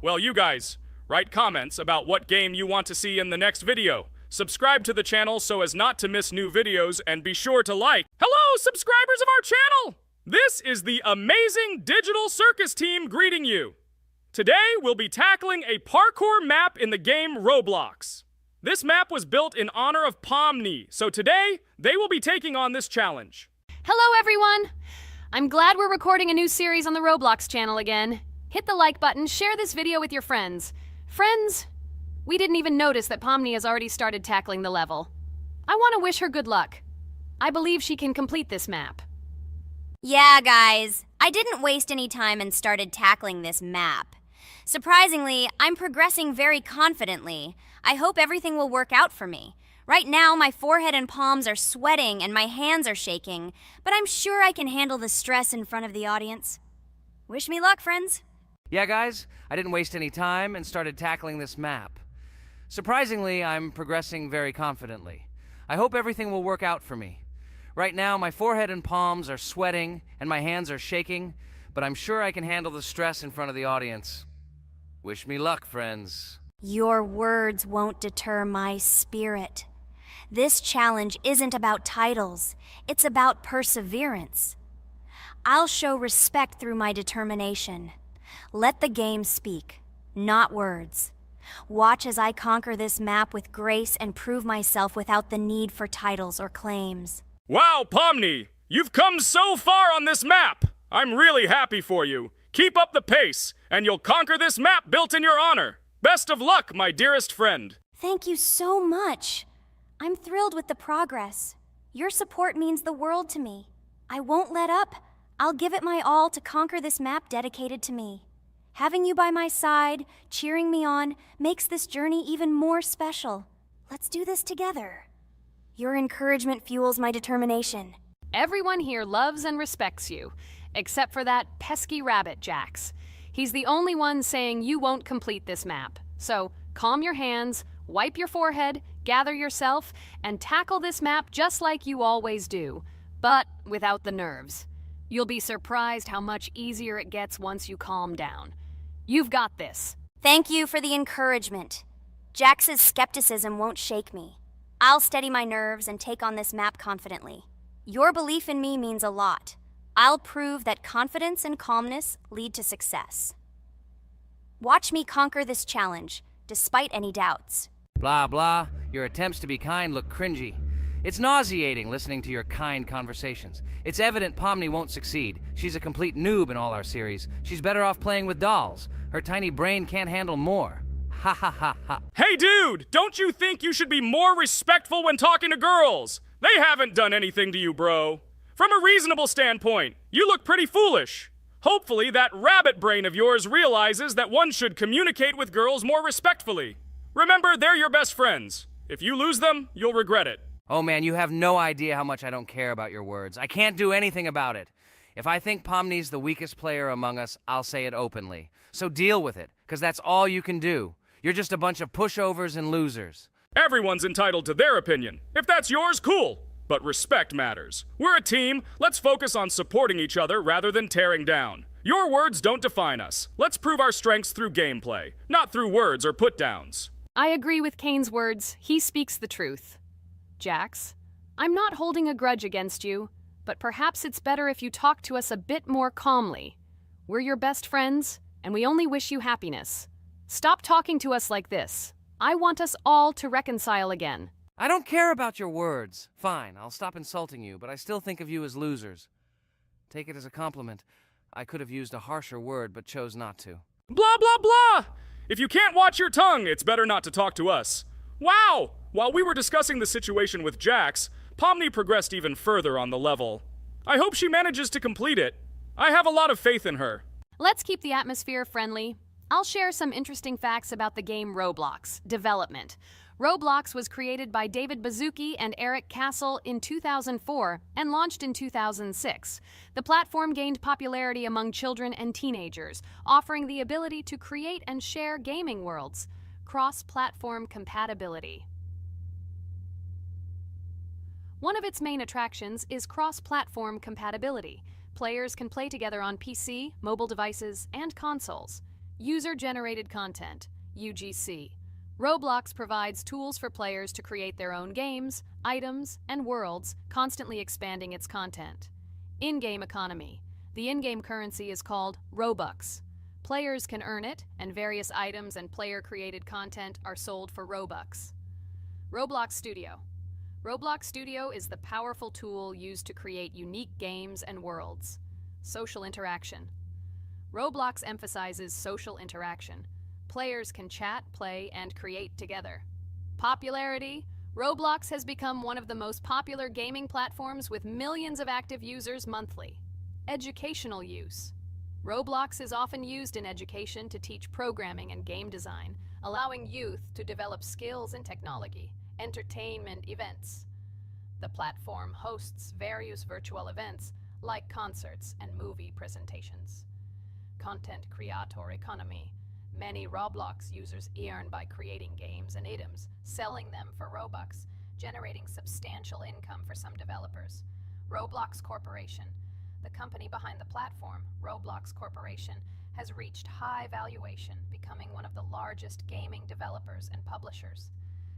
[SPEAKER 4] Well, you guys, write comments about what game you want to see in the next video. Subscribe to the channel so as not to miss new videos, and be sure to like. Hello, subscribers of our channel! This is the amazing Digital Circus team greeting you. Today, we'll be tackling a parkour map in the game Roblox. This map was built in honor of Pomni, so today, they will be taking on this challenge.
[SPEAKER 3] Hello, everyone! I'm glad we're recording a new series on the Roblox channel again. Hit the like button, share this video with your friends. Friends, we didn't even notice that Pomni has already started tackling the level. I want to wish her good luck. I believe she can complete this map.
[SPEAKER 1] Yeah, guys, I didn't waste any time and started tackling this map. Surprisingly, I'm progressing very confidently. I hope everything will work out for me. Right now, my forehead and palms are sweating and my hands are shaking, but I'm sure I can handle the stress in front of the audience. Wish me luck, friends.
[SPEAKER 2] Yeah, guys, I didn't waste any time and started tackling this map. Surprisingly, I'm progressing very confidently. I hope everything will work out for me. Right now, my forehead and palms are sweating and my hands are shaking, but I'm sure I can handle the stress in front of the audience. Wish me luck, friends.
[SPEAKER 1] Your words won't deter my spirit. This challenge isn't about titles, it's about perseverance. I'll show respect through my determination. Let the game speak, not words. Watch as I conquer this map with grace and prove myself without the need for titles or claims.
[SPEAKER 4] Wow, Pomni! You've come so far on this map! I'm really happy for you. Keep up the pace, and you'll conquer this map built in your honor. Best of luck, my dearest friend.
[SPEAKER 1] Thank you so much. I'm thrilled with the progress. Your support means the world to me. I won't let up. I'll give it my all to conquer this map dedicated to me. Having you by my side, cheering me on, makes this journey even more special. Let's do this together. Your encouragement fuels my determination.
[SPEAKER 3] Everyone here loves and respects you, except for that pesky rabbit, Jax. He's the only one saying you won't complete this map. So calm your hands, wipe your forehead, gather yourself, and tackle this map just like you always do, but without the nerves. You'll be surprised how much easier it gets once you calm down. You've got this.
[SPEAKER 1] Thank you for the encouragement. Jax's skepticism won't shake me. I'll steady my nerves and take on this map confidently. Your belief in me means a lot. I'll prove that confidence and calmness lead to success. Watch me conquer this challenge, despite any doubts.
[SPEAKER 2] Blah, blah. Your attempts to be kind look cringy. It's nauseating listening to your kind conversations. It's evident Pomni won't succeed. She's a complete noob in all our series. She's better off playing with dolls. Her tiny brain can't handle more. Ha ha ha ha.
[SPEAKER 4] Hey dude, don't you think you should be more respectful when talking to girls? They haven't done anything to you, bro. From a reasonable standpoint, you look pretty foolish. Hopefully that rabbit brain of yours realizes that one should communicate with girls more respectfully. Remember, they're your best friends. If you lose them, you'll regret it.
[SPEAKER 2] Oh man, you have no idea how much I don't care about your words. I can't do anything about it. If I think Pomni's the weakest player among us, I'll say it openly. So deal with it, because that's all you can do. You're just a bunch of pushovers and losers.
[SPEAKER 4] Everyone's entitled to their opinion. If that's yours, cool. But respect matters. We're a team. Let's focus on supporting each other rather than tearing down. Your words don't define us. Let's prove our strengths through gameplay, not through words or put-downs.
[SPEAKER 3] I agree with Kane's words. He speaks the truth. Jax, I'm not holding a grudge against you, but perhaps it's better if you talk to us a bit more calmly. We're your best friends, and we only wish you happiness. Stop talking to us like this. I want us all to reconcile again.
[SPEAKER 2] I don't care about your words. Fine, I'll stop insulting you, but I still think of you as losers. Take it as a compliment. I could have used a harsher word, but chose not to.
[SPEAKER 4] Blah, blah, blah! If you can't watch your tongue, it's better not to talk to us. Wow! While we were discussing the situation with Jax, Pomni progressed even further on the level. I hope she manages to complete it. I have a lot of faith in her.
[SPEAKER 3] Let's keep the atmosphere friendly. I'll share some interesting facts about the game Roblox development. Roblox was created by David Baszucki and Eric Castle in 2004 and launched in 2006. The platform gained popularity among children and teenagers, offering the ability to create and share gaming worlds. Cross-platform compatibility. One of its main attractions is cross-platform compatibility. Players can play together on PC, mobile devices, and consoles. User-generated content, UGC. Roblox provides tools for players to create their own games, items, and worlds, constantly expanding its content. In-game economy. The in-game currency is called Robux. Players can earn it, and various items and player-created content are sold for Robux. Roblox Studio. Roblox Studio is the powerful tool used to create unique games and worlds. Social interaction. Roblox emphasizes social interaction. Players can chat, play, and create together. Popularity. Roblox has become one of the most popular gaming platforms with millions of active users monthly. Educational use. Roblox is often used in education to teach programming and game design, allowing youth to develop skills in technology. Entertainment events. The platform hosts various virtual events like concerts and movie presentations. Content creator economy. Many Roblox users earn by creating games and items, selling them for Robux, generating substantial income for some developers. Roblox Corporation. The company behind the platform, Roblox Corporation, has reached high valuation, becoming one of the largest gaming developers and publishers.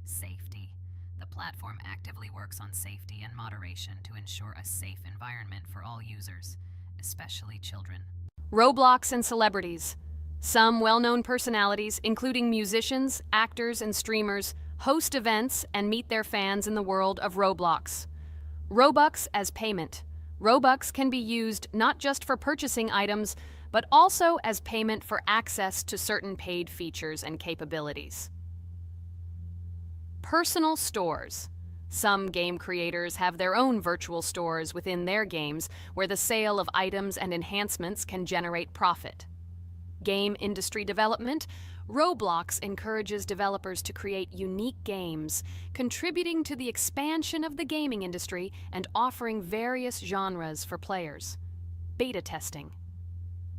[SPEAKER 3] Safety. The platform actively works on safety and moderation to ensure a safe environment for all users, especially children. Roblox and celebrities. Some well-known personalities, including musicians, actors, and streamers, host events and meet their fans in the world of Roblox. Robux as payment. Robux can be used not just for purchasing items, but also as payment for access to certain paid features and capabilities. Personal stores. Some game creators have their own virtual stores within their games where the sale of items and enhancements can generate profit. Game industry development. Roblox encourages developers to create unique games, contributing to the expansion of the gaming industry and offering various genres for players. Beta testing.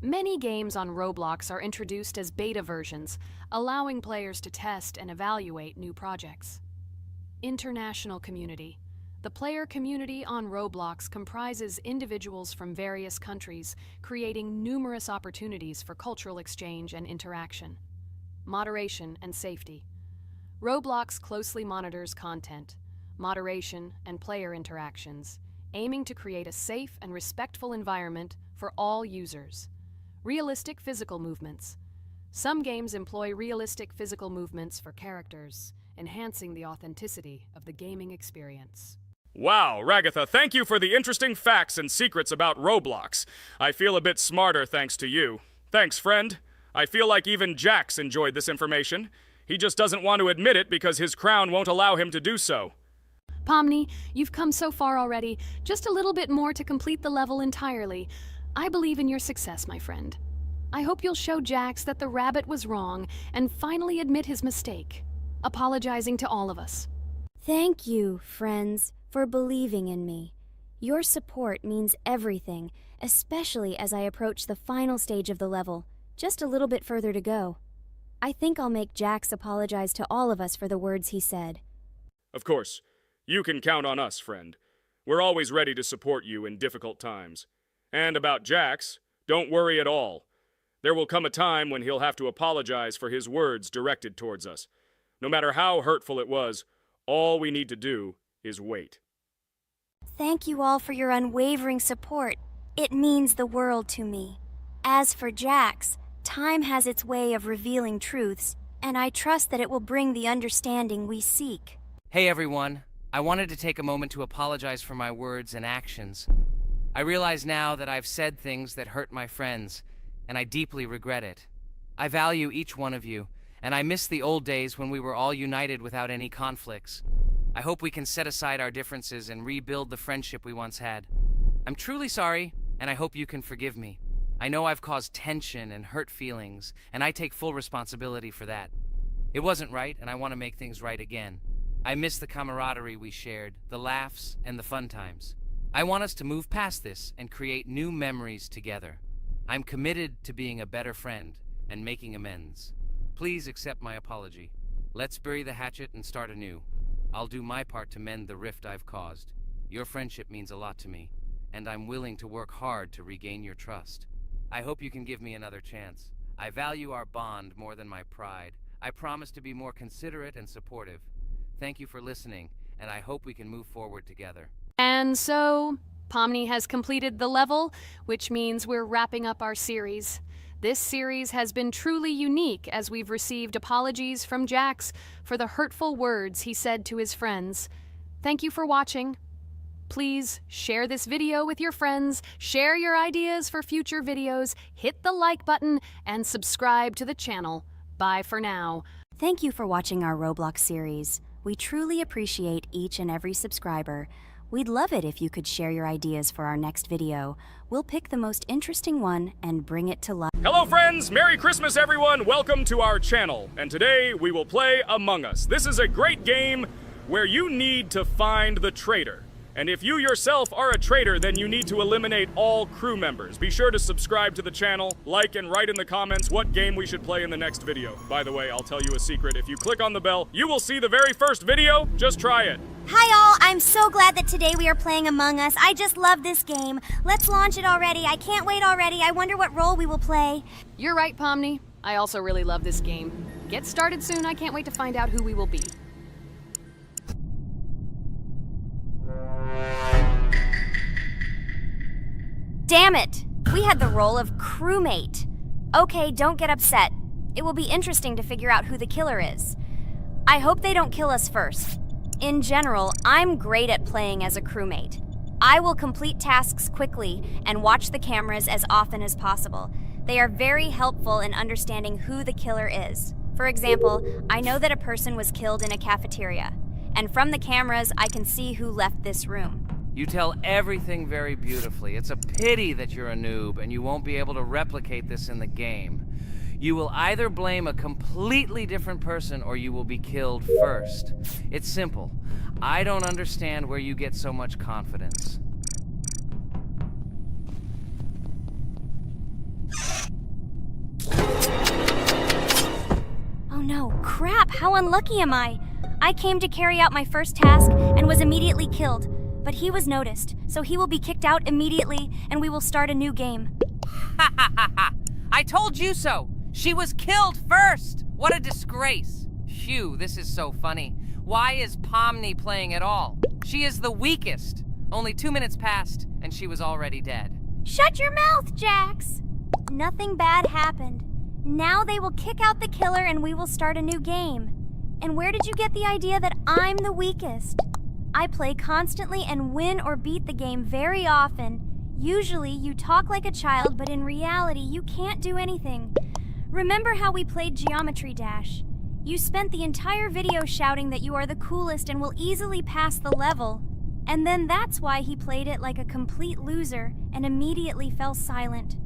[SPEAKER 3] Many games on Roblox are introduced as beta versions, allowing players to test and evaluate new projects. International community. The player community on Roblox comprises individuals from various countries, creating numerous opportunities for cultural exchange and interaction. Moderation and safety. Roblox closely monitors content, moderation, and player interactions, aiming to create a safe and respectful environment for all users. Realistic physical movements. Some games employ realistic physical movements for characters, enhancing the authenticity of the gaming experience.
[SPEAKER 4] Wow, Ragatha, thank you for the interesting facts and secrets about Roblox. I feel a bit smarter thanks to you. Thanks, friend. I feel like even Jax enjoyed this information. He just doesn't want to admit it because his crown won't allow him to do so.
[SPEAKER 3] Pomni, you've come so far already. Just a little bit more to complete the level entirely. I believe in your success, my friend. I hope you'll show Jax that the rabbit was wrong and finally admit his mistake, apologizing to all of us.
[SPEAKER 1] Thank you, friends, for believing in me. Your support means everything, especially as I approach the final stage of the level, just a little bit further to go. I think I'll make Jax apologize to all of us for the words he said.
[SPEAKER 4] Of course. You can count on us, friend. We're always ready to support you in difficult times. And about Jax, don't worry at all. There will come a time when he'll have to apologize for his words directed towards us. No matter how hurtful it was, all we need to do is wait.
[SPEAKER 1] Thank you all for your unwavering support. It means the world to me. As for Jax, time has its way of revealing truths, and I trust that it will bring the understanding we seek.
[SPEAKER 2] Hey everyone, I wanted to take a moment to apologize for my words and actions. I realize now that I've said things that hurt my friends, and I deeply regret it. I value each one of you, and I miss the old days when we were all united without any conflicts. I hope we can set aside our differences and rebuild the friendship we once had. I'm truly sorry, and I hope you can forgive me. I know I've caused tension and hurt feelings, and I take full responsibility for that. It wasn't right, and I want to make things right again. I miss the camaraderie we shared, the laughs, and the fun times. I want us to move past this and create new memories together. I'm committed to being a better friend and making amends. Please accept my apology. Let's bury the hatchet and start anew. I'll do my part to mend the rift I've caused. Your friendship means a lot to me, and I'm willing to work hard to regain your trust. I hope you can give me another chance. I value our bond more than my pride. I promise to be more considerate and supportive. Thank you for listening, and I hope we can move forward together.
[SPEAKER 3] And so, Pomni has completed the level, which means we're wrapping up our series. This series has been truly unique as we've received apologies from Jax for the hurtful words he said to his friends. Thank you for watching. Please share this video with your friends, share your ideas for future videos, hit the like button, and subscribe to the channel. Bye for now.
[SPEAKER 1] Thank you for watching our Roblox series. We truly appreciate each and every subscriber. We'd love it if you could share your ideas for our next video. We'll pick the most interesting one and bring it to life.
[SPEAKER 4] Hello friends, Merry Christmas everyone, welcome to our channel. And today we will play Among Us. This is a great game where you need to find the traitor. And if you yourself are a traitor, then you need to eliminate all crew members. Be sure to subscribe to the channel, like, and write in the comments what game we should play in the next video. By the way, I'll tell you a secret. If you click on the bell, you will see the very first video. Just try it.
[SPEAKER 1] Hi all, I'm so glad that today we are playing Among Us. I just love this game. Let's launch it already. I can't wait already. I wonder what role we will play.
[SPEAKER 3] You're right, Pomni. I also really love this game. Get started soon. I can't wait to find out who we will be.
[SPEAKER 1] Damn it! We had the role of crewmate. Okay, don't get upset. It will be interesting to figure out who the killer is. I hope they don't kill us first. In general, I'm great at playing as a crewmate. I will complete tasks quickly and watch the cameras as often as possible. They are very helpful in understanding who the killer is. For example, I know that a person was killed in a cafeteria, and from the cameras, I can see who left this room.
[SPEAKER 2] You tell everything very beautifully. It's a pity that you're a noob and you won't be able to replicate this in the game. You will either blame a completely different person or you will be killed first. It's simple. I don't understand where you get so much confidence.
[SPEAKER 1] Oh no, crap, how unlucky am I? I came to carry out my first task and was immediately killed. But he was noticed, so he will be kicked out immediately, and we will start a new game.
[SPEAKER 2] Ha ha ha ha! I told you so! She was killed first! What a disgrace! Phew, this is so funny. Why is Pomni playing at all? She is the weakest. Only 2 minutes passed, and she was already dead.
[SPEAKER 1] Shut your mouth, Jax! Nothing bad happened. Now they will kick out the killer and we will start a new game. And where did you get the idea that I'm the weakest? I play constantly and win or beat the game very often. Usually you talk like a child, but in reality you can't do anything. Remember how we played Geometry Dash? You spent the entire video shouting that you are the coolest and will easily pass the level. And then that's why he played it like a complete loser and immediately fell silent.